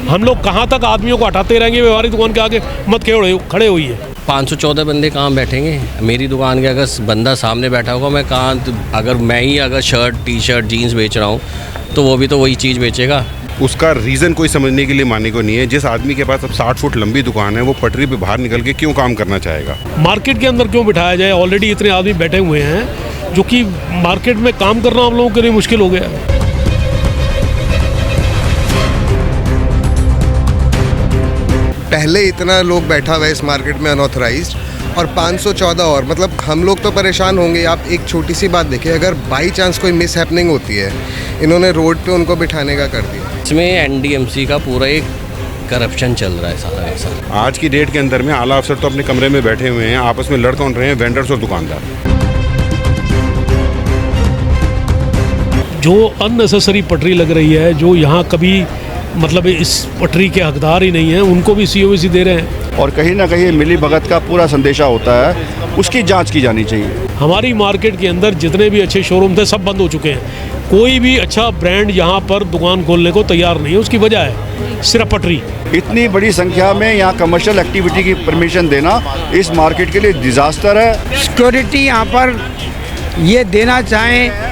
हम लोग कहाँ तक आदमियों को हटाते रहेंगे? व्यवहारिक दुकान के आगे मत खड़े हुई है। 514 बंदे कहाँ बैठेंगे? मेरी दुकान के अगर बंदा सामने बैठा होगा, मैं कहाँ, अगर मैं ही अगर शर्ट टी शर्ट जीन्स बेच रहा हूँ तो वो भी तो वही चीज़ बेचेगा। उसका रीज़न कोई समझने के लिए मानने को नहीं है। जिस आदमी के पास अब 60 फुट लंबी दुकान है, वो पटरी पे बाहर निकल के क्यों काम करना चाहेगा? मार्केट के अंदर क्यों बिठाया जाए? ऑलरेडी इतने आदमी बैठे हुए हैं जो कि मार्केट में काम करना हम लोगों के लिए मुश्किल हो गया है। पहले इतना लोग बैठा हुआ है इस मार्केट में अनऑथराइज्ड, और 514 और, मतलब हम लोग तो परेशान होंगे। आप एक छोटी सी बात देखिए, अगर बाई चांस कोई मिस हैपनिंग होती है, इन्होंने रोड पे उनको बिठाने का कर दिया। इसमें एनडीएमसी का पूरा एक करप्शन चल रहा है सारा का सारा। आज की डेट के अंदर में आला अफसर तो अपने कमरे में बैठे हुए हैं, आपस में लड़ कौन रहे हैं? वेंडर्स और दुकानदार। जो अननेसेसरी पटरी लग रही है, जो यहाँ कभी मतलब इस पटरी के हकदार ही नहीं है, उनको भी COVC दे रहे हैं। और कहीं ना कहीं मिली भगत का पूरा संदेशा होता है, उसकी जांच की जानी चाहिए। हमारी मार्केट के अंदर जितने भी अच्छे शोरूम थे सब बंद हो चुके हैं। कोई भी अच्छा ब्रांड यहाँ पर दुकान खोलने को तैयार नहीं है। उसकी वजह है सिर्फ पटरी। इतनी बड़ी संख्या में यहाँ कमर्शियल एक्टिविटी की परमिशन देना इस मार्केट के लिए डिजास्टर है। सिक्योरिटी यहाँ पर ये देना चाहें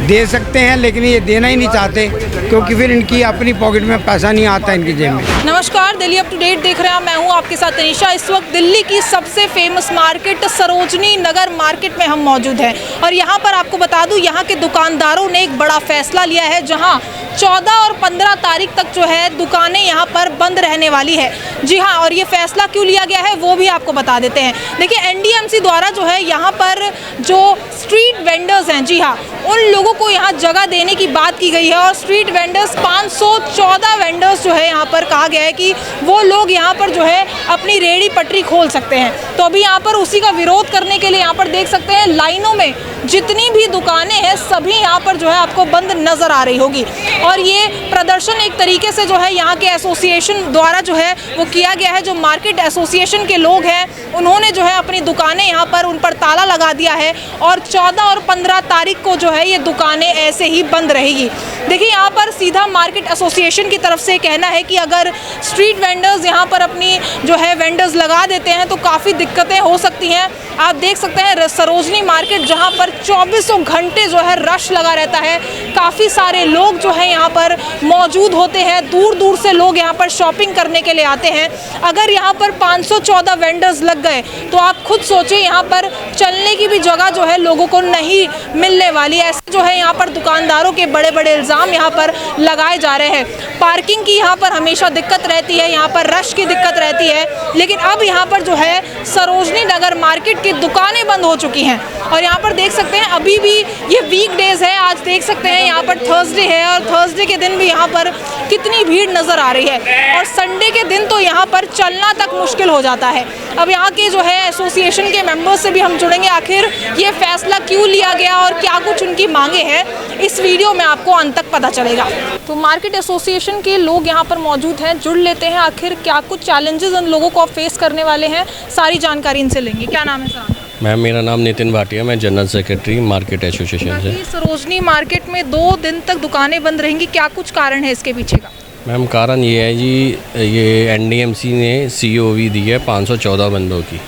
दे सकते हैं, लेकिन ये देना ही नहीं चाहते क्योंकि फिर इनकी अपनी पॉकेट में पैसा नहीं आता इनकी जेब में। नमस्कार, दिल्ली अप टू डेट देख रहे हैं। मैं हूं आपके साथ तनीषा। इस वक्त दिल्ली की सबसे famous market Sarojini Nagar market में हम मौजूद हैं और यहां पर आपको बता दूं, यहां के दुकानदारों ने एक बड़ा फैसला लिया है, जहां 14 और 15 तारीख तक जो है दुकानें यहां पर बंद रहने वाली है। जी हाँ, और ये फैसला क्यों लिया गया है वो भी आपको बता देते हैं। देखिए, एनडीएमसी द्वारा जो है यहाँ पर जो स्ट्रीट वेंडर्स हैं, जी हाँ, उन लोगों को यहाँ जगह देने की बात की गई है और स्ट्रीट वेंडर्स 514 वेंडर्स जो है यहाँ पर कहा गया है कि वो लोग यहाँ पर जो है अपनी रेहड़ी पटरी खोल सकते हैं। तो अभी यहाँ पर उसी का विरोध करने के लिए यहाँ पर देख सकते हैं लाइनों में जितनी भी दुकानें हैं सभी यहाँ पर जो है आपको बंद नजर आ रही होगी। और ये प्रदर्शन एक तरीके से जो है यहाँ के एसोसिएशन द्वारा जो है वो किया गया है। जो मार्केट एसोसिएशन के लोग हैं उन्होंने जो है अपनी दुकानें यहाँ पर उन पर ताला लगा दिया है और 14 और 15 तारीख को जो है ये दुकानें ऐसे ही बंद रहेगी। देखिए, यहाँ पर सीधा मार्केट एसोसिएशन की तरफ से कहना है कि अगर स्ट्रीट वेंडर्स यहाँ पर अपनी जो है वेंडर्स लगा देते हैं तो काफ़ी दिक्कतें हो सकती हैं। आप देख सकते हैं सरोजनी मार्केट जहाँ पर 24 घंटे जो है रश लगा रहता है। काफ़ी सारे लोग जो है यहाँ पर मौजूद होते हैं, दूर दूर से लोग यहाँ पर शॉपिंग करने के लिए आते हैं। अगर यहाँ पर 514 वेंडर्स लग गए तो आप खुद सोचिए, यहाँ पर चलने की भी जगह जो है लोगों को नहीं मिलने वाली। ऐसे जो है यहाँ पर दुकानदारों के बड़े बड़े इल्ज़ाम यहाँ पर लगाए जा रहे हैं। पार्किंग की यहाँ पर हमेशा दिक्कत रहती है, यहाँ पर रश की दिक्कत रहती है, लेकिन अब यहाँ पर जो है सरोजनी नगर मार्केट की दुकानें बंद हो चुकी हैं। और यहाँ पर देख सकते हैं अभी भी ये वीकडेज है। आज देख सकते हैं यहाँ पर थर्सडे है और थर्सडे के दिन भी यहाँ पर कितनी भीड़ नज़र आ रही है और संडे के दिन तो यहाँ पर चलना तक मुश्किल हो जाता है। अब यहाँ के जो है एसोसिएशन के मेंबर्स से भी हम जुड़ेंगे, आखिर ये फैसला क्यों लिया गया और क्या कुछ उनकी मांगे हैं, इस वीडियो में आपको अंत तक पता चलेगा। तो मार्केट एसोसिएशन के लोग यहाँ पर मौजूद हैं, जुड़ लेते हैं, आखिर क्या कुछ चैलेंजेस उन लोगों को आप फेस करने वाले हैं, सारी जानकारी इनसे लेंगे। क्या नाम है सर? मैम, मेरा नाम नितिन भाटिया, मैं जनरल सेक्रेटरी मार्केट एसोसिएशन से। सरोजनी मार्केट में 2 दिन तक दुकानें बंद रहेंगी, क्या कुछ कारण है इसके पीछे का? मैम, कारण ये है जी, ये एनडीएमसी ने COV दी है 514 बंदों की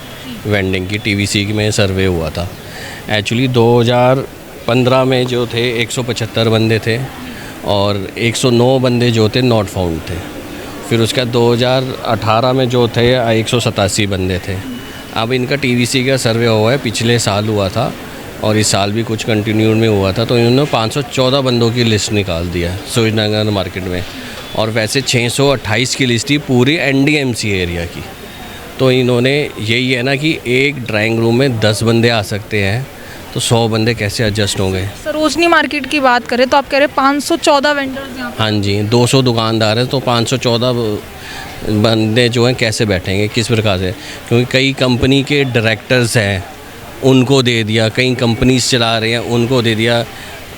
वेंडिंग की। TVC में सर्वे हुआ था। एक्चुअली 2015 में जो थे 175 बंदे थे और 109 बंदे जो थे नॉट फाउंड थे। फिर उसका 2018 में जो थे 187 बंदे थे। अब इनका TVC का सर्वे हुआ है, पिछले साल हुआ था और इस साल भी कुछ कंटिन्यूड में हुआ था, तो इन्होंने 514 बंदों की लिस्ट निकाल दिया सरोजनी नगर मार्केट में। और वैसे 628 की लिस्ट थी पूरी एनडीएमसी एरिया की। तो इन्होंने यही है ना कि एक ड्राइंग रूम में 10 बंदे आ सकते हैं, तो 100 बंदे कैसे एडजस्ट होंगे? सरोजनी मार्केट की बात करें तो आप कह रहे हैं 514 वेंडर्स यहाँ पर। हाँ जी, 200 दुकानदार हैं, तो 514 बंदे जो हैं कैसे बैठेंगे, किस प्रकार से? क्योंकि कई कंपनी के डायरेक्टर्स हैं, उनको दे दिया, कई कंपनीज चला रहे हैं उनको दे दिया,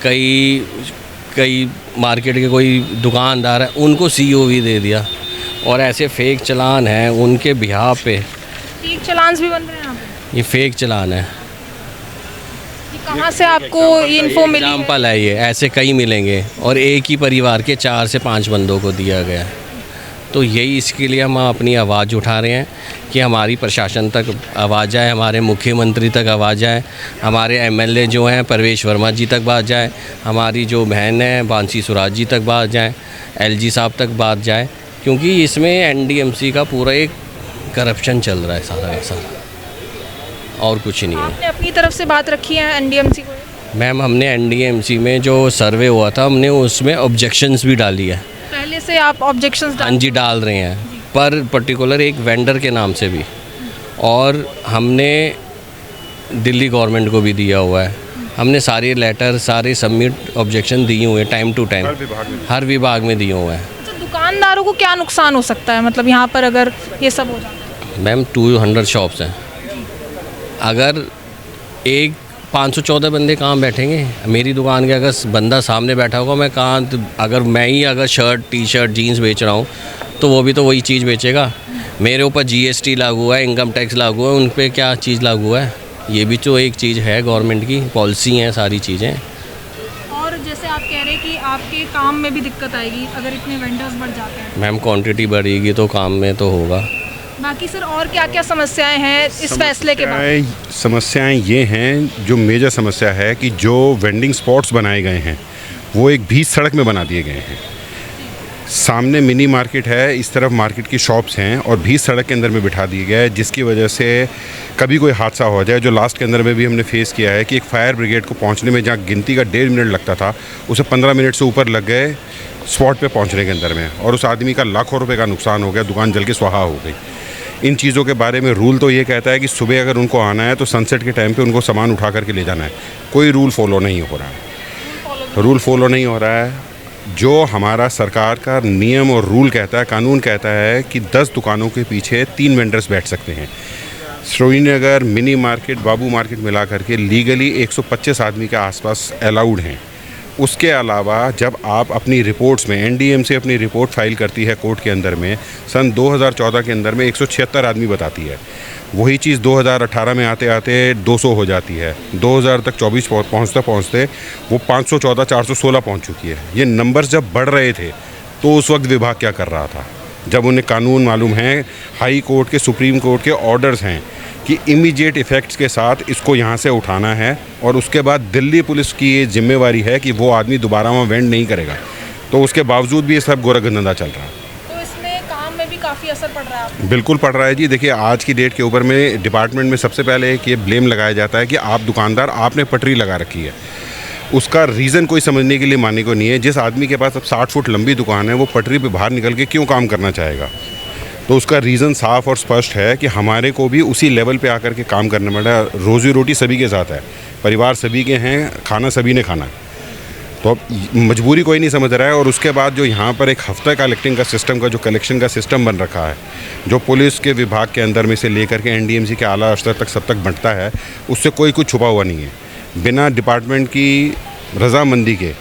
कई मार्केट के कोई दुकानदार हैं उनको COV दे दिया, और ऐसे फेक चलान हैं उनके बिहार पे। फेक चलान भी बन रहे हैं यहाँ पे? ये फेक चलान है। कहाँ से आपको ये इन्फो मिली? एग्जाम्पल है ये, ऐसे कई मिलेंगे और एक ही परिवार के 4 से 5 बंदों को दिया गया। तो यही इसके लिए हम अपनी आवाज़ उठा रहे हैं कि हमारी प्रशासन तक आवाज़ जाए, हमारे मुख्यमंत्री तक आवाज़ जाए, हमारे एमएलए जो हैं परवेश वर्मा जी तक बात जाए, हमारी जो बहन है बांसी सुराज जी तक बात जाए, एलजी साहब तक बात जाए, क्योंकि इसमें एनडीएमसी का पूरा एक करप्शन चल रहा है सारा का सारा, और कुछ नहीं है। आपने अपनी तरफ से बात रखी है एनडीएमसी को? मैम, हमने एनडीएमसी में जो सर्वे हुआ था हमने उसमें ऑब्जेक्शंस भी डाली है। पहले से आप ऑब्जेक्शंस हाँ जी, डाल रहे हैं, पर पर्टिकुलर एक वेंडर के नाम से भी, और हमने दिल्ली गवर्नमेंट को भी दिया हुआ है। हमने सारे लेटर सारे सबमिट ऑब्जेक्शन दिए हुए हैं टाइम टू टाइम, हर विभाग में दिए हुए हैं। अच्छा, दुकानदारों को क्या नुकसान हो सकता है, मतलब यहाँ पर अगर ये सब हो जाता है? मैम 200 शॉप्स हैं, अगर एक 514 बंदे कहाँ बैठेंगे? मेरी दुकान के अगर बंदा सामने बैठा होगा, मैं कहाँ, अगर मैं ही अगर शर्ट टी शर्ट जीन्स बेच रहा हूँ तो वो भी तो वही चीज़ बेचेगा। मेरे ऊपर जीएसटी लागू है, इनकम टैक्स लागू है, उन पर क्या चीज़ लागू है? ये भी तो एक चीज़ है, गवर्नमेंट की पॉलिसी हैं सारी चीज़ें। और जैसे आप कह रहे हैं कि आपके काम में भी दिक्कत आएगी अगर इतने वेंडर्स बढ़ जाते हैं? मैम, क्वांटिटी बढ़ेगी तो काम में तो होगा। बाकी सर और क्या क्या समस्याएं हैं इस फैसले के बाद? समस्याएं ये हैं, जो मेजर समस्या है कि जो वेंडिंग स्पॉट्स बनाए गए हैं वो एक बीच सड़क में बना दिए गए हैं। सामने मिनी मार्केट है, इस तरफ मार्केट की शॉप्स हैं, और बीच सड़क के अंदर में बिठा दिए गए हैं, जिसकी वजह से कभी कोई हादसा हो जाए, जो लास्ट के अंदर में भी हमने फेस किया है कि एक फायर ब्रिगेड को पहुंचने में जहां गिनती का 1.5 मिनट लगता था, उसे 15 मिनट से ऊपर लग गए स्पॉट पे पहुंचने के अंदर में, और उस आदमी का लाखों रुपए का नुकसान हो गया, दुकान जल के स्वाहा हो गई। इन चीज़ों के बारे में रूल तो ये कहता है कि सुबह अगर उनको आना है तो सनसेट के टाइम पे उनको सामान उठा करके ले जाना है। कोई रूल फॉलो नहीं हो रहा है, रूल फॉलो नहीं हो रहा है। जो हमारा सरकार का नियम और रूल कहता है, कानून कहता है कि 10 दुकानों के पीछे 3 वेंडर्स बैठ सकते हैं। श्रीनगर मिनी मार्केट, बाबू मार्केट मिला करके लीगली 125 आदमी के आसपास अलाउड हैं। उसके अलावा जब आप अपनी रिपोर्ट्स में, एनडीएमसी अपनी रिपोर्ट फाइल करती है कोर्ट के अंदर में, सन 2014 के अंदर में 176 आदमी बताती है। वही चीज़ 2018 में आते आते 200 हो जाती है, 2000 तक 24 पहुँचते पहुँचते वो 514 416 पहुँच चुकी है। ये नंबर्स जब बढ़ रहे थे तो उस वक्त विभाग क्या कर रहा था? जब उन्हें कानून मालूम है, हाई कोर्ट के, सुप्रीम कोर्ट के ऑर्डर्स हैं कि इमीडिएट इफ़ेक्ट्स के साथ इसको यहाँ से उठाना है, और उसके बाद दिल्ली पुलिस की ये जिम्मेवारी है कि वो आदमी दोबारा वहाँ वेंड नहीं करेगा, तो उसके बावजूद भी ये सब गोरखधंधा चल रहा है। तो इसमें काम में भी काफ़ी असर पड़ रहा है? बिल्कुल पड़ रहा है जी। देखिए, आज की डेट के ऊपर में डिपार्टमेंट में सबसे पहले एक ये ब्लेम लगाया जाता है कि आप दुकानदार, आपने पटरी लगा रखी है। उसका रीज़न कोई समझने के लिए मानने को नहीं है। जिस आदमी के पास अब 60 फुट लंबी दुकान है, वो पटरी पे बाहर निकल के क्यों काम करना चाहेगा? तो उसका रीज़न साफ़ और स्पष्ट है कि हमारे को भी उसी लेवल पे आकर के काम करना पड़ा। रोज़ी रोटी सभी के साथ है, परिवार सभी के हैं, खाना सभी ने खाना है, तो अब मजबूरी कोई नहीं समझ रहा है। और उसके बाद जो यहाँ पर एक हफ्ता कलेक्टिंग का सिस्टम का, जो कलेक्शन का सिस्टम बन रखा है, जो पुलिस के विभाग के अंदर में से लेकर के एनडीएमसी के आला स्तर तक सब तक बंटता है, उससे कोई कुछ छुपा हुआ नहीं है। बिना डिपार्टमेंट की रजामंदी के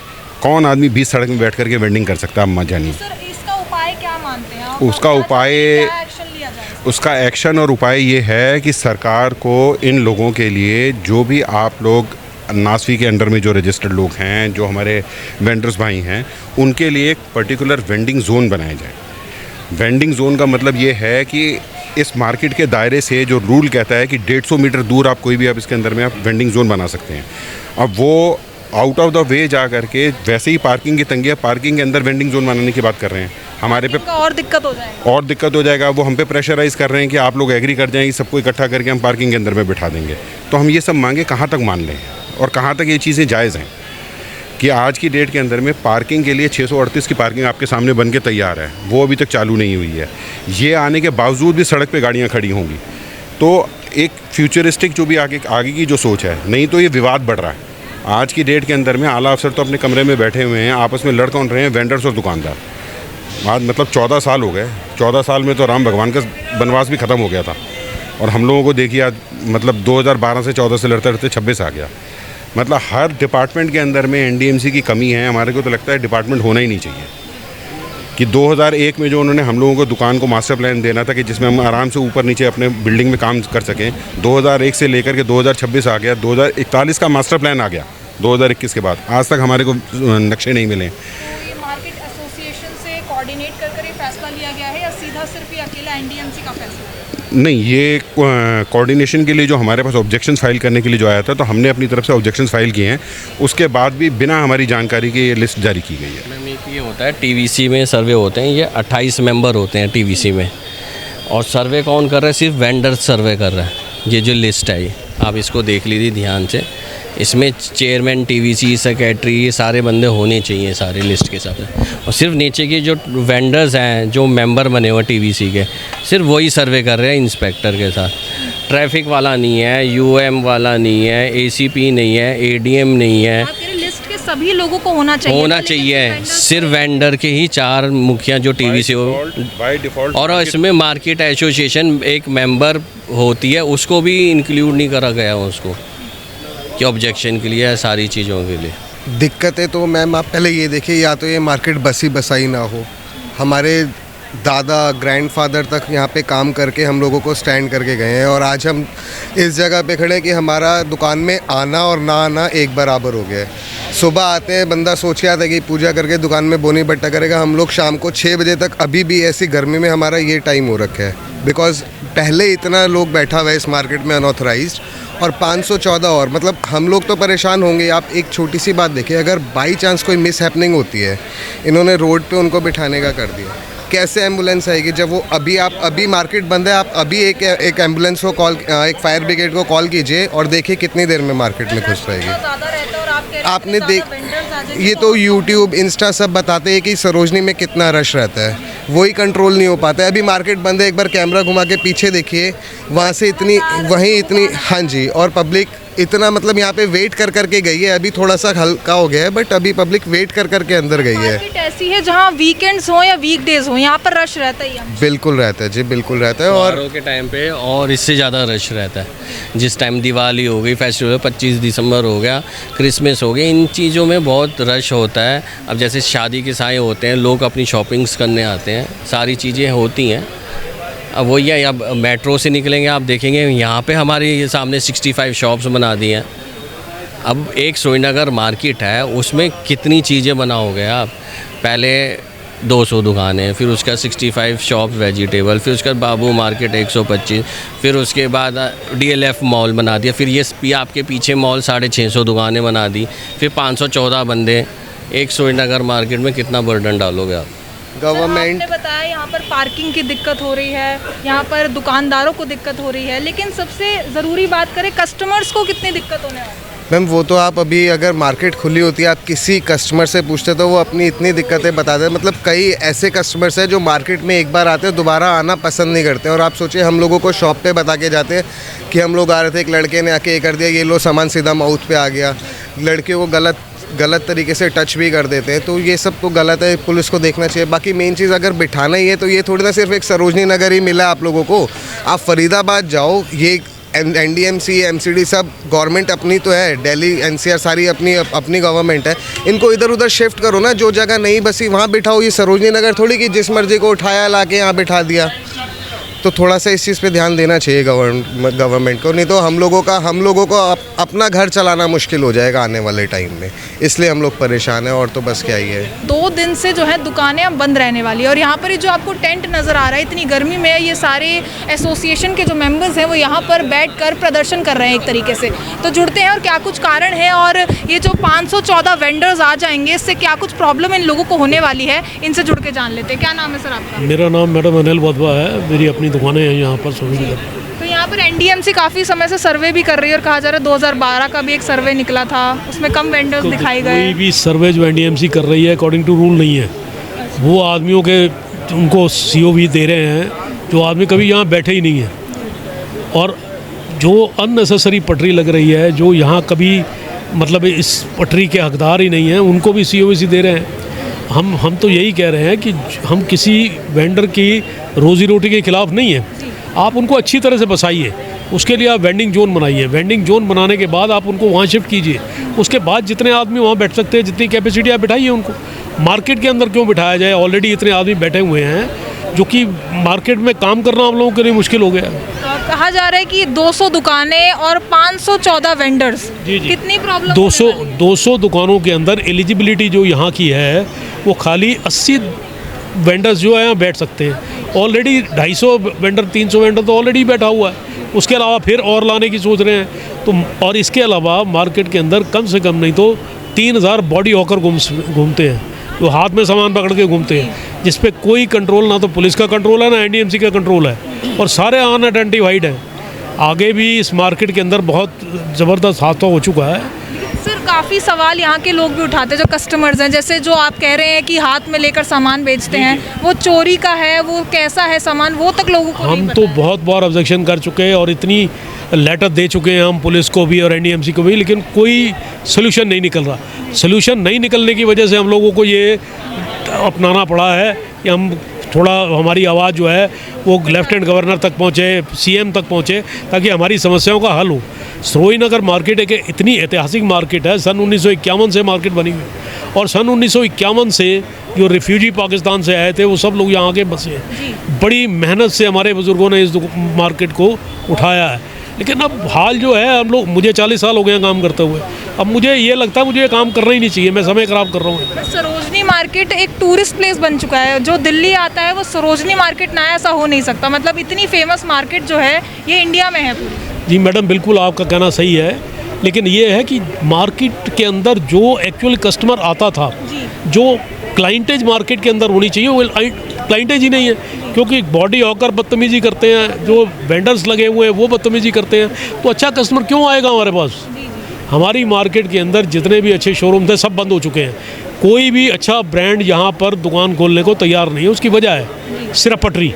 कौन आदमी बीच सड़क में बैठ करके वेंडिंग कर सकता है? आप मत जानिए। इसका उपाय क्या मानते हैं आप? उसका उपाय, एक्शन लिया जाए? उसका एक्शन और उपाय ये है कि सरकार को इन लोगों के लिए, जो भी आप लोग नासवी के अंडर में जो रजिस्टर्ड लोग हैं, जो हमारे वेंडर्स भाई हैं, उनके लिए एक पर्टिकुलर वेंडिंग जोन बनाया जाए। वेंडिंग जोन का मतलब ये है कि इस मार्केट के दायरे से जो रूल कहता है कि 150 मीटर दूर आप कोई भी आप इसके अंदर में आप वेंडिंग जोन बना सकते हैं। अब वो आउट ऑफ द वे जा करके, वैसे ही पार्किंग की तंगी है, पार्किंग के अंदर वेंडिंग जोन बनाने की बात कर रहे हैं। हमारे पे और दिक्कत हो जाएगा। वो हम पे प्रेशराइज़ कर रहे हैं कि आप लोग एग्री कर जाएंगे, सबको इकट्ठा करके हम पार्किंग के अंदर में बिठा देंगे। तो हम ये सब मांगे कहाँ तक मान लें और कहाँ तक ये चीज़ें जायज़ हैं? कि आज की डेट के अंदर में पार्किंग के लिए 638 की पार्किंग आपके सामने बन के तैयार है, वो अभी तक चालू नहीं हुई है। ये आने के बावजूद भी सड़क पे गाड़ियाँ खड़ी होंगी। तो एक फ्यूचरिस्टिक जो भी आगे की जो सोच है, नहीं तो ये विवाद बढ़ रहा है। आज की डेट के अंदर में आला अफसर तो अपने कमरे में बैठे हुए हैं, आपस में लड़ कौन रहे हैं? वेंडर्स और दुकानदार। आज मतलब 14 साल हो गए। 14 साल में तो राम भगवान का वनवास भी ख़त्म हो गया था, और हम लोगों को देखिए आज मतलब 2012 से 14 से लड़ते लड़ते 26 आ गया। मतलब हर डिपार्टमेंट के अंदर में एनडीएमसी की कमी है। हमारे को तो लगता है डिपार्टमेंट होना ही नहीं चाहिए। कि 2001 में जो उन्होंने हम लोगों को दुकान को मास्टर प्लान देना था कि जिसमें हम आराम से ऊपर नीचे अपने बिल्डिंग में काम कर सकें, 2001 से लेकर के 2026 आ गया, 2041 का मास्टर प्लान आ गया 2021 के बाद, आज तक हमारे को नक्शे नहीं मिले। मार्केट एसोसिएशन से कोऑर्डिनेट कर ये फैसला लिया गया है या या एनडीएमसी का फैसला? नहीं, ये कोऑर्डिनेशन के लिए जो हमारे पास ऑब्जेक्शंस फाइल करने के लिए जो आया था, तो हमने अपनी तरफ से ऑब्जेक्शंस फाइल किए हैं। उसके बाद भी बिना हमारी जानकारी के ये लिस्ट जारी की गई है। मैम एक ये होता है टीवीसी में सर्वे होते हैं, ये 28 मेंबर होते हैं टीवीसी में, और सर्वे कौन कर रहा है? सिर्फ वेंडर सर्वे कर रहा है। ये जो लिस्ट है ये आप इसको देख लीजिए ध्यान से, इसमें चेयरमैन, टीवीसी, सेक्रेटरी, ये सारे बंदे होने चाहिए सारे लिस्ट के हिसाब से, और सिर्फ नीचे के जो वेंडर्स हैं जो मेंबर बने हुए टीवीसी के, सिर्फ वही सर्वे कर रहे हैं इंस्पेक्टर के साथ। ट्रैफिक वाला नहीं है, यूएम वाला नहीं है, एसीपी नहीं है, एडीएम नहीं है। आप कह रहे लिस्ट के सभी लोगों को होना चाहिए? सिर्फ वेंडर के ही 4 मुखिया जो टीवीसी हो, बाय डिफ़ॉल्ट। और इसमें मार्केट एसोसिएशन एक मेंबर होती है, उसको भी इंक्लूड नहीं करा गया उसको कि ऑब्जेक्शन के लिए, सारी चीज़ों के लिए। दिक्कतें तो मैम आप पहले ये देखिए, या तो ये मार्केट बसी बसाई ना हो, हमारे दादा ग्रैंडफादर तक यहाँ पे काम करके हम लोगों को स्टैंड करके गए हैं, और आज हम इस जगह पे खड़े हैं कि हमारा दुकान में आना और ना आना एक बराबर हो गया है। सुबह आते हैं, बंदा सोच के आता है कि पूजा करके दुकान में बोनी बट्टा करेगा, हम लोग शाम को 6 बजे तक, अभी भी ऐसी गर्मी में हमारा ये टाइम हो रखा है। बिकॉज पहले इतना लोग बैठा हुआ है इस मार्केट में अनऑथराइज्ड, और 514 और, मतलब हम लोग तो परेशान होंगे। आप एक छोटी सी बात देखिए, अगर बाई चांस कोई मिस हैपनिंग होती है, इन्होंने रोड पे उनको बिठाने का कर दिया, कैसे एम्बुलेंस आएगी? जब वो अभी मार्केट बंद है, आप अभी एक एम्बुलेंस को कॉल, एक फायर ब्रिगेड को कॉल कीजिए और देखिए कितनी देर में मार्केट में घुस पाएगी। आपने ये तो यूट्यूब, इंस्टा सब बताते हैं कि सरोजनी में कितना रश रहता है, वही कंट्रोल नहीं हो पाता है। अभी मार्केट बंद है, एक बार कैमरा घुमा के पीछे देखिए, वहाँ से वहीं इतनी, हाँ जी, और पब्लिक इतना, मतलब यहाँ पे वेट कर करके गई है। अभी थोड़ा सा हल्का हो गया है, बट अभी पब्लिक वेट कर करके अंदर गई है। मार्केट ऐसी है जहाँ वीकेंड्स हो या वीकडेज हो, यहाँ पर रश रहता ही है। बिल्कुल रहता है जी, बिल्कुल रहता है। और के टाइम पे और इससे ज़्यादा रश रहता है। जिस टाइम दिवाली हो गई, फेस्टिवल 25 दिसंबर हो गया, क्रिसमस हो गया, इन चीज़ों में बहुत रश होता है। अब जैसे शादी के साए होते हैं, लोग अपनी शॉपिंग्स करने आते हैं, सारी चीज़ें होती हैं। अब वही है, अब मेट्रो से निकलेंगे आप देखेंगे यहाँ पे हमारे सामने 65 शॉप्स बना दी हैं। अब एक श्रीनगर मार्केट है, उसमें कितनी चीज़ें बनाओगे आप? पहले 200 दुकानें, फिर उसका 65 शॉप वेजिटेबल, फिर उसका बाबू मार्केट 125, फिर उसके बाद DLF मॉल बना दिया, फिर ये आपके पीछे मॉल 650 दुकानें बना दी, फिर 514 बंदे। एक श्रीनगर मार्केट में कितना बर्डन डालोगे आप? गवर्नमेंट आपने बताया यहाँ पर पार्किंग की दिक्कत हो रही है, यहाँ पर दुकानदारों को दिक्कत हो रही है, लेकिन सबसे ज़रूरी बात करें, कस्टमर्स को कितनी दिक्कत होने वाली है? मैम वो तो आप अभी, अगर मार्केट खुली होती है, आप किसी कस्टमर से पूछते तो वो अपनी इतनी दिक्कतें बताते हैं। मतलब कई ऐसे कस्टमर्स हैं जो मार्केट में एक बार आते हैं, दोबारा आना पसंद नहीं करते। और आप सोचिए, हम लोगों को शॉप पे बता के जाते हैं कि हम लोग आ रहे थे, एक लड़के ने आके ये कर दिया, ये लो सामान सीधा माउथ पे आ गया। लड़के को गलत तरीके से टच भी कर देते हैं, तो ये सब तो गलत है, पुलिस को देखना चाहिए। बाकी मेन चीज़ अगर बिठाना ही है तो ये थोड़ी ना सिर्फ एक सरोजनी नगर ही मिला आप लोगों को। आप फरीदाबाद जाओ, ये NDMC, MCD सब गवर्नमेंट अपनी तो है, दिल्ली NCR सारी अपनी गवर्नमेंट है। इनको इधर उधर शिफ्ट करो ना, जो जगह नहीं बसी वहाँ बिठाओ। ये सरोजनी नगर थोड़ी कि जिस मर्जी को उठाया ला के यहाँ बिठा दिया। तो थोड़ा सा इस चीज़ पे ध्यान देना चाहिए गवर्नमेंट को, नहीं तो हम लोगों को अपना घर चलाना मुश्किल हो जाएगा आने वाले टाइम में। इसलिए हम लोग परेशान हैं, और तो बस क्या ही है। 2 दिन से जो है दुकानें अब बंद रहने वाली है, और यहाँ पर जो आपको टेंट नज़र आ रहा है, इतनी गर्मी में ये सारे एसोसिएशन के जो मेंबर्स हैं वो यहाँ पर बैठकर प्रदर्शन कर रहे हैं एक तरीके से। तो जुड़ते हैं और क्या कुछ कारण है, और ये जो 514 वेंडर्स आ जाएंगे, इससे क्या कुछ प्रॉब्लम इन लोगों को होने वाली है, इनसे जुड़ के जान लेते हैं। क्या नाम है सर आपका? मेरा नाम मैडम अनिल बधवा है, मेरी अपनी दुकानें हैं यहाँ पर सभी जगह। तो यहाँ पर NDMC काफ़ी समय से सर्वे भी कर रही है, और कहा जा रहा है 2012 का भी एक सर्वे निकला था, उसमें कम वेंडर्स दिखाए गए। कोई भी सर्वे जो NDMC कर रही है अकॉर्डिंग टू रूल नहीं है। वो आदमियों के उनको COV दे रहे हैं जो आदमी कभी यहाँ बैठे ही नहीं है, और जो अननेसेसरी पटरी लग रही है, जो यहाँ कभी मतलब इस पटरी के हकदार ही नहीं हैं, उनको भी COV दे रहे हैं। हम तो यही कह रहे हैं कि हम किसी वेंडर की रोज़ी रोटी के खिलाफ नहीं है। आप उनको अच्छी तरह से बसाइए, उसके लिए आप वेंडिंग जोन बनाइए। वेंडिंग जोन बनाने के बाद आप उनको वहाँ शिफ्ट कीजिए। उसके बाद जितने आदमी वहाँ बैठ सकते हैं, जितनी कैपेसिटी आप बिठाइए उनको। मार्केट के अंदर क्यों बिठाया जाए? ऑलरेडी इतने आदमी बैठे हुए हैं, जो कि मार्केट में काम करना हम लोगों के लिए मुश्किल हो गया। कहा जा रहा है कि 200 दुकानें और 514 वेंडर्स। जी। कितनी प्रॉब्लम? 200 दुकानों के अंदर एलिजिबिलिटी जो यहाँ की है, वो खाली 80 वेंडर्स जो है यहाँ बैठ सकते हैं। ऑलरेडी 250 वेंडर 300 वेंडर तो ऑलरेडी बैठा हुआ है, उसके अलावा फिर और लाने की सोच रहे हैं। तो और इसके अलावा मार्केट के अंदर कम से कम नहीं तो 3000 बॉडी हॉकर घूमते हैं, जो हाथ में सामान पकड़ के घूमते हैं, जिस पे कोई कंट्रोल ना तो पुलिस का कंट्रोल है ना एनडीएमसी का कंट्रोल है, और सारे अनआइडेंटिफाइड हैं। आगे भी इस मार्केट के अंदर बहुत ज़बरदस्त हादसा हो चुका है। सर काफ़ी सवाल यहाँ के लोग भी उठाते हैं जो कस्टमर्स हैं, जैसे जो आप कह रहे हैं कि हाथ में लेकर सामान बेचते हैं, वो चोरी का है, वो कैसा है सामान, वो तक लोगों को नहीं हम पता तो है। बहुत बार ऑब्जेक्शन कर चुके हैं और इतनी लेटर दे चुके हैं हम पुलिस को भी और एनडीएमसी को भी, लेकिन कोई सोल्यूशन नहीं निकल रहा। सोल्यूशन नहीं निकलने की वजह से हम लोगों को ये अपनाना पड़ा है कि हम थोड़ा हमारी आवाज़ जो है वो लेफ्टिनेंट गवर्नर तक पहुँचे, सीएम तक पहुँचे, ताकि हमारी समस्याओं का हल हो। सरोही नगर मार्केट एक इतनी ऐतिहासिक मार्केट है, सन 1951 से मार्केट बनी हुई है, और सन 1951 से जो रिफ्यूजी पाकिस्तान से आए थे वो सब लोग यहाँ के बसे हैं। बड़ी मेहनत से हमारे बुज़ुर्गों ने इस मार्केट को उठाया है, लेकिन अब हाल जो है, हम लोग, मुझे 40 साल हो गए हैं काम करते हुए, अब मुझे ये लगता है मुझे ये काम करना ही नहीं चाहिए, मैं समय खराब कर रहा हूँ। सरोजनी मार्केट एक टूरिस्ट प्लेस बन चुका है, जो दिल्ली आता है वो सरोजनी मार्केट ना, ऐसा हो नहीं सकता। मतलब इतनी फेमस मार्केट जो है ये इंडिया में है पूरी। जी मैडम, बिल्कुल आपका कहना सही है, लेकिन ये है कि मार्केट के अंदर जो एक्चुअल कस्टमर आता था, जो क्लाइंटेज मार्केट के अंदर होनी चाहिए वो क्लाइंटेज ही नहीं है, क्योंकि बॉडी हॉकर बदतमीजी करते हैं, जो वेंडर्स लगे हुए हैं वो बदतमीजी करते हैं, तो अच्छा कस्टमर क्यों आएगा हमारे पास। हमारी मार्केट के अंदर जितने भी अच्छे शोरूम थे सब बंद हो चुके हैं, कोई भी अच्छा ब्रांड यहाँ पर दुकान खोलने को तैयार नहीं है। उसकी वजह है सिर्फ पटरी,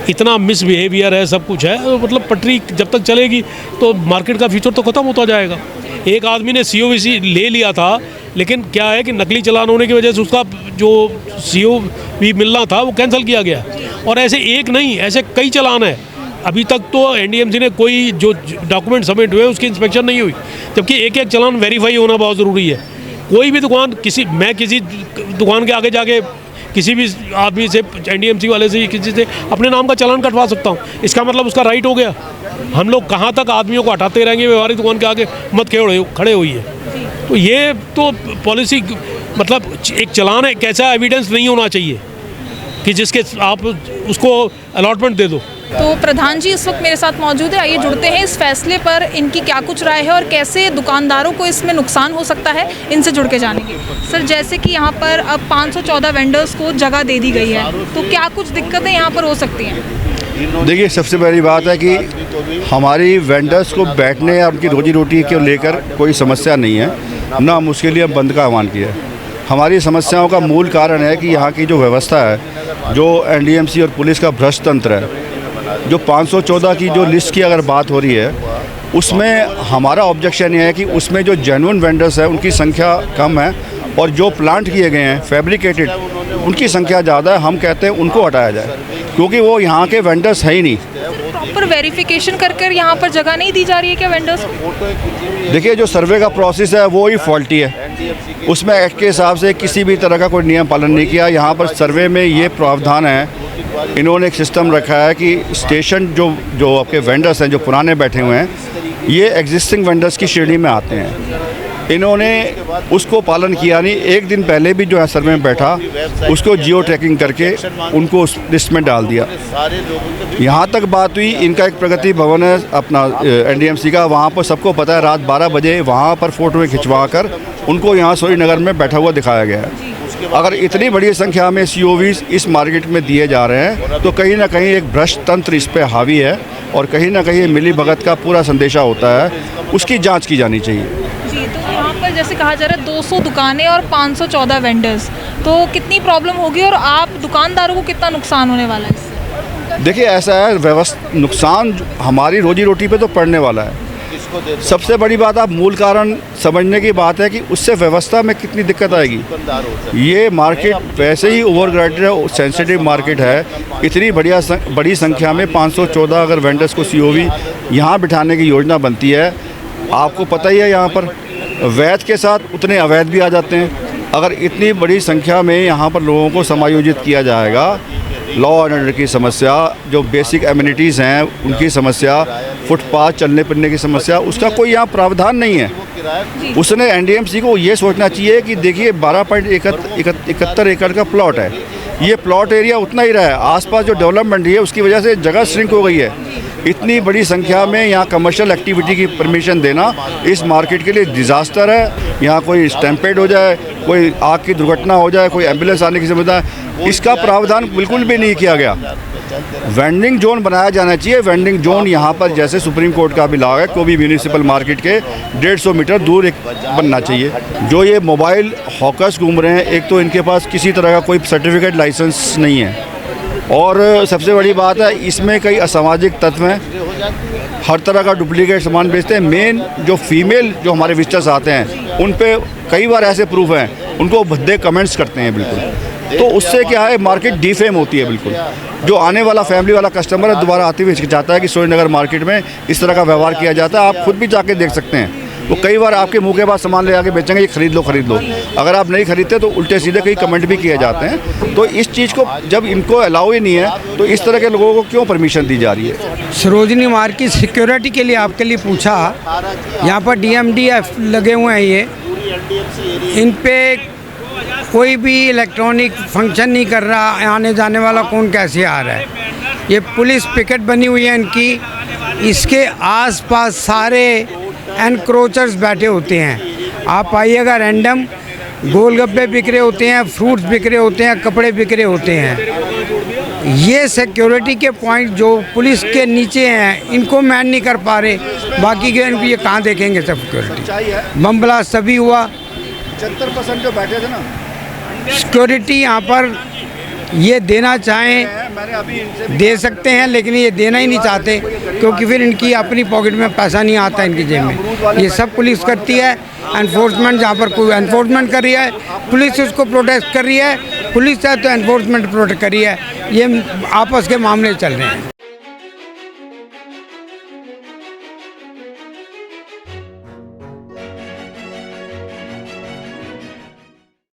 इतना मिसबिहेवियर है, सब कुछ है, मतलब पटरी जब तक चलेगी तो मार्केट का फ्यूचर तो ख़त्म होता जाएगा। एक आदमी ने COVC ले लिया था, लेकिन क्या है कि नकली चालान होने की वजह से उसका जो COV मिलना था वो कैंसिल किया गया, और ऐसे एक नहीं, ऐसे कई चालान है। अभी तक तो एनडीएमसी ने कोई जो डॉक्यूमेंट सबमिट हुए उसकी इंस्पेक्शन नहीं हुई, जबकि एक एक चालान वेरीफाई होना बहुत ज़रूरी है। कोई भी दुकान, मैं किसी दुकान के आगे जाके किसी भी आदमी से, एनडीएमसी वाले से, किसी से अपने नाम का चालान कटवा सकता हूँ, इसका मतलब उसका राइट हो गया। हम लोग कहाँ तक आदमियों को हटाते रहेंगे, व्यवहारिक दुकान के आगे मत खड़े हुई है। तो ये तो पॉलिसी, मतलब एक चालान है, कैसा एविडेंस नहीं होना चाहिए कि जिसके आप उसको अलॉटमेंट दे दो। तो प्रधान जी इस वक्त मेरे साथ मौजूद है, आइए जुड़ते हैं इस फैसले पर, इनकी क्या कुछ राय है और कैसे दुकानदारों को इसमें नुकसान हो सकता है, इनसे जुड़ के जानेंगे। सर, जैसे कि यहाँ पर अब 514 वेंडर्स को जगह दे दी गई है, तो क्या कुछ दिक्कतें यहाँ पर हो सकती हैं? देखिए, सबसे बड़ी बात है कि हमारी वेंडर्स को बैठने या उनकी रोजी रोटी को लेकर कोई समस्या नहीं है, ना हम उसके लिए बंद का आह्वान किया है। हमारी समस्याओं का मूल कारण है कि यहाँ की जो व्यवस्था है, जो एनडीएमसी और पुलिस का भ्रष्ट तंत्र है, जो 514 की जो लिस्ट की अगर बात हो रही है, उसमें हमारा ऑब्जेक्शन ये है कि उसमें जो जेन्युइन वेंडर्स हैं उनकी संख्या कम है, और जो प्लांट किए गए हैं फैब्रिकेटेड उनकी संख्या ज़्यादा है। हम कहते हैं उनको हटाया जाए, क्योंकि वो यहाँ के वेंडर्स है ही नहीं। प्रॉपर वेरिफिकेशन कर यहाँ पर जगह नहीं दी जा रही है क्या वेंडर्स को? देखिए, जो सर्वे का प्रोसेस है वो ही फॉल्टी है, उसमें एक्ट के हिसाब से किसी भी तरह का कोई नियम पालन नहीं किया। यहाँ पर सर्वे में ये प्रावधान है, इन्होंने एक सिस्टम रखा है कि स्टेशन जो आपके वेंडर्स हैं जो पुराने बैठे हुए हैं, ये एग्जिस्टिंग वेंडर्स की श्रेणी में आते हैं। इन्होंने उसको पालन किया नहीं। एक दिन पहले भी जो है सर्वे में बैठा, उसको जियो ट्रैकिंग करके उनको उस लिस्ट में डाल दिया। यहाँ तक बात हुई, इनका एक प्रगति भवन है अपना एनडीएमसी का, वहाँ पर सबको पता है रात 12 बजे वहाँ पर फ़ोटो खिंचवा कर उनको यहाँ सरोही नगर में बैठा हुआ दिखाया गया है। अगर इतनी बड़ी संख्या में COVs इस मार्केट में दिए जा रहे हैं, तो कहीं ना कहीं एक भ्रष्ट तंत्र इस पर हावी है, और कहीं ना कहीं मिली भगत का पूरा संदेशा होता है, उसकी जांच की जानी चाहिए। जी, तो यहाँ पर जैसे कहा जा रहा है 200 दुकानें और 514 वेंडर्स, तो कितनी प्रॉब्लम होगी और आप दुकानदारों को कितना नुकसान होने वाला है इससे? देखिए, ऐसा है, नुकसान हमारी रोजी रोटी पे तो पड़ने वाला है। सबसे बड़ी बात, आप मूल कारण समझने की बात है कि उससे व्यवस्था में कितनी दिक्कत आएगी। ये मार्केट वैसे ही ओवरक्राउडेड है, सेंसिटिव मार्केट है। इतनी बड़ी संख्या में 514 अगर वेंडर्स को COV यहाँ बिठाने की योजना बनती है, आपको पता ही है यहाँ पर वैध के साथ उतने अवैध भी आ जाते हैं। अगर इतनी बड़ी संख्या में यहाँ पर लोगों को समायोजित किया जाएगा, लॉ एंड ऑर्डर की समस्या, जो बेसिक एमिनिटीज़ हैं उनकी समस्या, फुटपाथ चलने फिरने की समस्या, उसका कोई यहाँ प्रावधान नहीं है। उसने एनडीएमसी को ये सोचना चाहिए कि देखिए 12.71 एकड़ का प्लॉट है, ये प्लॉट एरिया उतना ही रहा है, आसपास जो डेवलपमेंट है उसकी वजह से जगह श्रिंक हो गई है। इतनी बड़ी संख्या में यहाँ कमर्शियल एक्टिविटी की परमिशन देना इस मार्केट के लिए डिज़ास्टर है। यहाँ कोई स्टैम्पेड हो जाए, कोई आग की दुर्घटना हो जाए, कोई एम्बुलेंस आने की समस्या है, इसका प्रावधान बिल्कुल भी नहीं किया गया। वेंडिंग जोन बनाया जाना चाहिए। वेंडिंग जोन यहाँ पर जैसे सुप्रीम कोर्ट का भी लॉ है, कोई भी म्यूनिसिपल मार्केट के 150 मीटर दूर एक बनना चाहिए। जो ये मोबाइल हॉकर्स घूम रहे हैं, एक तो इनके पास किसी तरह का कोई सर्टिफिकेट लाइसेंस नहीं है, और सबसे बड़ी बात है इसमें कई असामाजिक तत्व हैं, हर तरह का डुप्लीकेट सामान बेचते हैं। मेन जो फीमेल जो हमारे विजिटर्स आते हैं उन पे कई बार ऐसे प्रूफ हैं, उनको भद्दे कमेंट्स करते हैं बिल्कुल। तो उससे क्या है, मार्केट डिफेम होती है बिल्कुल। जो आने वाला फैमिली वाला कस्टमर है दोबारा आते हुए हिचकिचाता है कि सूर्यनगर मार्केट में इस तरह का व्यवहार किया जाता है। आप खुद भी जाके देख सकते हैं, वो कई बार आपके मुंह के बाद सामान ले आके बेचेंगे, ये खरीद लो। अगर आप नहीं खरीदते तो उल्टे सीधे कई कमेंट भी किए जाते हैं। तो इस चीज़ को जब इनको अलाउ ही नहीं है तो इस तरह के लोगों को क्यों परमिशन दी जा रही है। सरोजनी मार्ग की सिक्योरिटी के लिए आपके लिए पूछा, यहाँ पर DMDF लगे हुए हैं, ये इन पे कोई भी इलेक्ट्रॉनिक फंक्शन नहीं कर रहा, आने जाने वाला कौन कैसे आ रहा है। ये पुलिस पिकेट बनी हुई है इनकी, इसके आसपास सारे एनक्रोचर्स बैठे होते हैं। आप आइएगा, रैंडम गोलगप्पे बिक रहे होते हैं, फ्रूट्स बिक रहे होते हैं, कपड़े बिक रहे होते हैं। ये सिक्योरिटी के पॉइंट जो पुलिस के नीचे हैं इनको मैन नहीं कर पा रहे, बाकी के इनको ये कहाँ देखेंगे सिक्योरिटी। बम ब्लास्ट तभी हुआ, 75% जो बैठे थे ना, सिक्योरिटी यहाँ पर ये देना चाहें दे सकते हैं, लेकिन ये देना ही नहीं चाहते क्योंकि फिर इनकी अपनी पॉकेट में पैसा नहीं आता इनकी जेब में। ये सब पुलिस करती है, एनफोर्समेंट जहाँ पर कोई एनफोर्समेंट कर रही है, पुलिस उसको प्रोटेक्ट कर रही है, पुलिस है तो एनफोर्समेंट प्रोटेक्ट कर रही है। ये आपस के मामले चल रहे हैं।